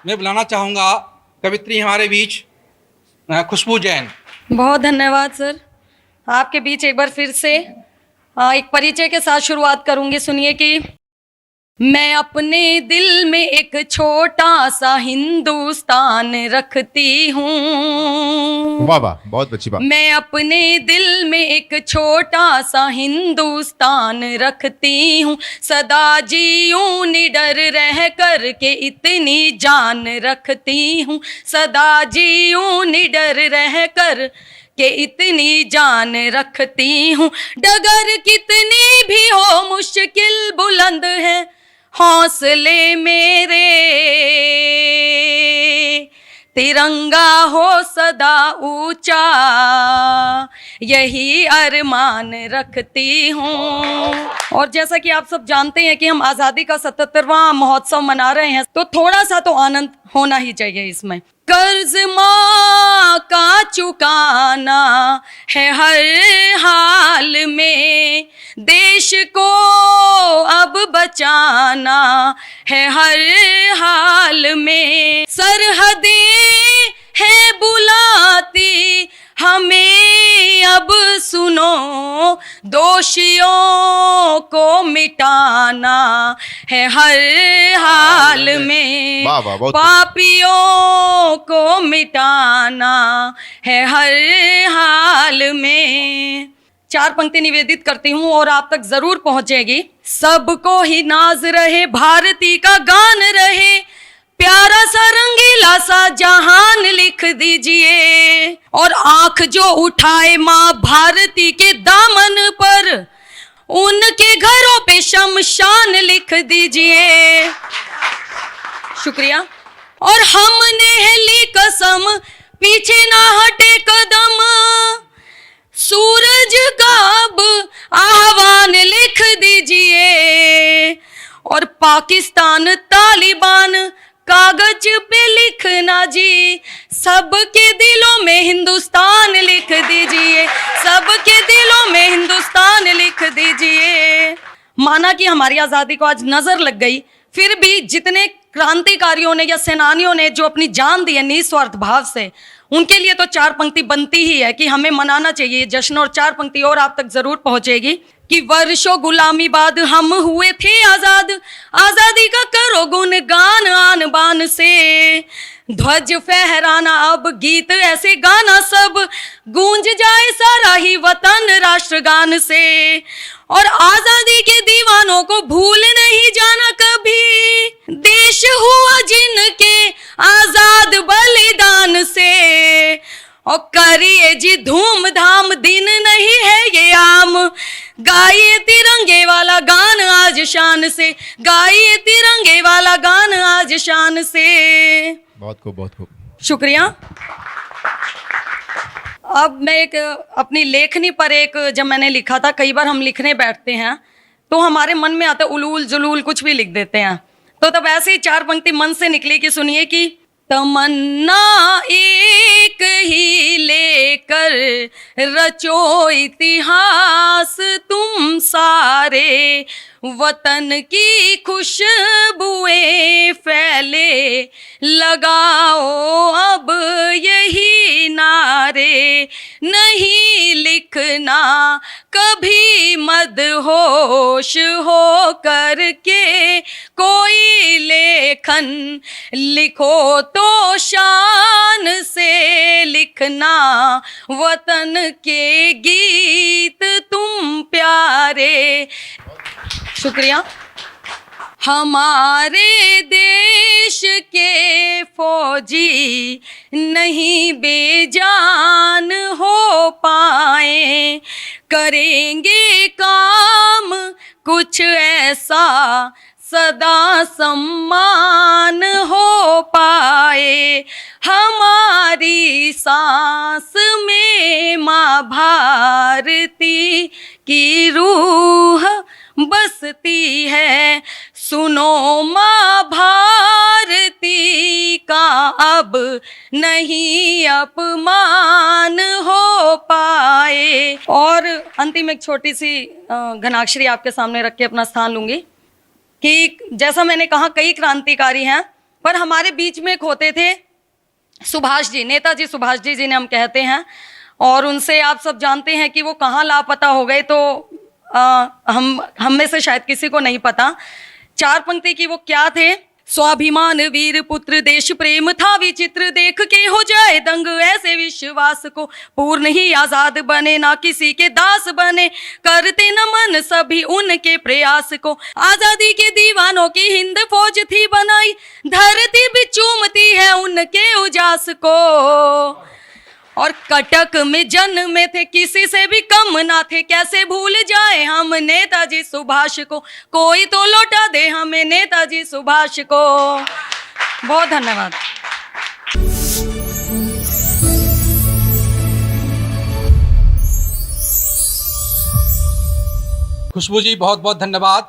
मैं बुलाना चाहूँगा कवित्री हमारे बीच खुशबू जैन। बहुत धन्यवाद सर। आपके बीच एक बार फिर से एक परिचय के साथ शुरुआत करूंगी। सुनिए कि मैं अपने दिल में एक छोटा सा हिंदुस्तान रखती हूँ। वाह वाह, बहुत अच्छी बात। मैं अपने दिल में एक छोटा सा हिंदुस्तान रखती हूँ, सदा जीऊं निडर रह कर के इतनी जान रखती हूँ, सदा जीऊं निडर रह कर के इतनी जान रखती हूँ। डगर कितनी भी हो मुश्किल बुलंद है हौसले मेरे, तिरंगा हो सदा ऊंचा यही अरमान रखती हूँ। और जैसा कि आप सब जानते हैं कि हम आज़ादी का 77वां महोत्सव मना रहे हैं, तो थोड़ा सा तो आनंद होना ही चाहिए इसमें। कर्ज माँ का चुकाना है हर हाल में, देश को अब बचाना है हर हाल में, सरहदें है बुलाती हमें अब सुनो, दोषियों को मिटाना है हर हाल में, पापियों को मिटाना है हर हाल में। 4 पंक्ति निवेदित करती हूँ और आप तक जरूर पहुंचेगी। सबको ही नाज रहे, भारती का गान रहे, प्यारा सा रंगीला सा जहान लिख दीजिए, और आंख जो उठाए माँ भारती के दामन पर, उनके घरों पे शमशान लिख दीजिए। शुक्रिया। और हमने है ली कसम पीछे ना हटे कदम, सूरज का अब आह्वान लिख दीजिए, और पाकिस्तान तालिबान कागज पे लिखना जी, सबके दिलों में हिंदुस्तान लिख दीजिए, सबके दिलों में हिंदुस्तान लिख दीजिए। माना कि हमारी आज़ादी को आज नजर लग गई, फिर भी जितने क्रांतिकारियों ने या सेनानियों ने जो अपनी जान दी है निस्वार्थ भाव से, उनके लिए तो 4 पंक्ति बनती ही है कि हमें मनाना चाहिए जश्न। और 4 पंक्ति और आप तक जरूर पहुंचेगी कि वर्षों गुलामी बाद हम हुए थे आजाद, आजादी का करो गुणगान आन बान से, ध्वज फहराना अब गीत ऐसे गाना सब गूंज जाए सारा ही वतन राष्ट्रगान से, और आजादी के दीवानों को भूल नहीं जाना कभी, देश हुआ जिनके आजाद बलिदान से, और करिए जी धूमधाम दिन नहीं है ये आम, गाइए तिरंगे वाला गान आज शान से, गाइए तिरंगे वाला गान आज शान से। बहुत खूब, बहुत खूब, शुक्रिया। अब मैं एक अपनी लेखनी पर जब मैंने लिखा था, कई बार हम लिखने बैठते हैं तो हमारे मन में आता उलूल जुलूल कुछ भी लिख देते हैं, तो तब ऐसे ही 4 पंक्ति मन से निकली कि सुनिए कि तमन्ना एक ही लेकर रचो इतिहास तुम सारे, वतन की खुशबुएं फैले लगाओ अब यही नारे, नहीं लिखना कभी मदहोश हो करके कोई लेखन, लिखो तो शान से लिखना वतन के गीत तुम प्यारे। शुक्रिया। हमारे देश के फौजी नहीं बेजान हो पाए, करेंगे काम कुछ ऐसा सदा सम्मान हो पाए, हमारी सांस में माँ भारती की रूह बसती है, सुनो माँ भारती का अब नहीं अपमान हो पाए। और अंतिम एक छोटी सी घनाक्षरी आपके सामने रख के अपना स्थान लूंगी कि जैसा मैंने कहा कई क्रांतिकारी हैं, पर हमारे बीच में एक होते थे सुभाष जी, नेताजी सुभाष जी जिन्हें हम कहते हैं, और उनसे आप सब जानते हैं कि वो कहाँ लापता हो गए, तो हम में से शायद किसी को नहीं पता। 4 पंक्ति की वो क्या थे। स्वाभिमान वीर पुत्र देश प्रेम था विचित्र, देख के हो जाए दंग ऐसे विश्वास को, पूर्ण ही आजाद बने ना किसी के दास बने, करते नमन सभी उनके प्रयास को। आजादी के दीवानों की हिंद फौज थी बनाई, धरती भी चूमती है उनके उजास को। और कटक में जन्मे थे किसी से भी कम ना थे, कैसे भूल जाए हम नेताजी सुभाष को, कोई तो लौटा दे हमें नेताजी सुभाष को। बहुत धन्यवाद। खुशबू जी बहुत बहुत धन्यवाद।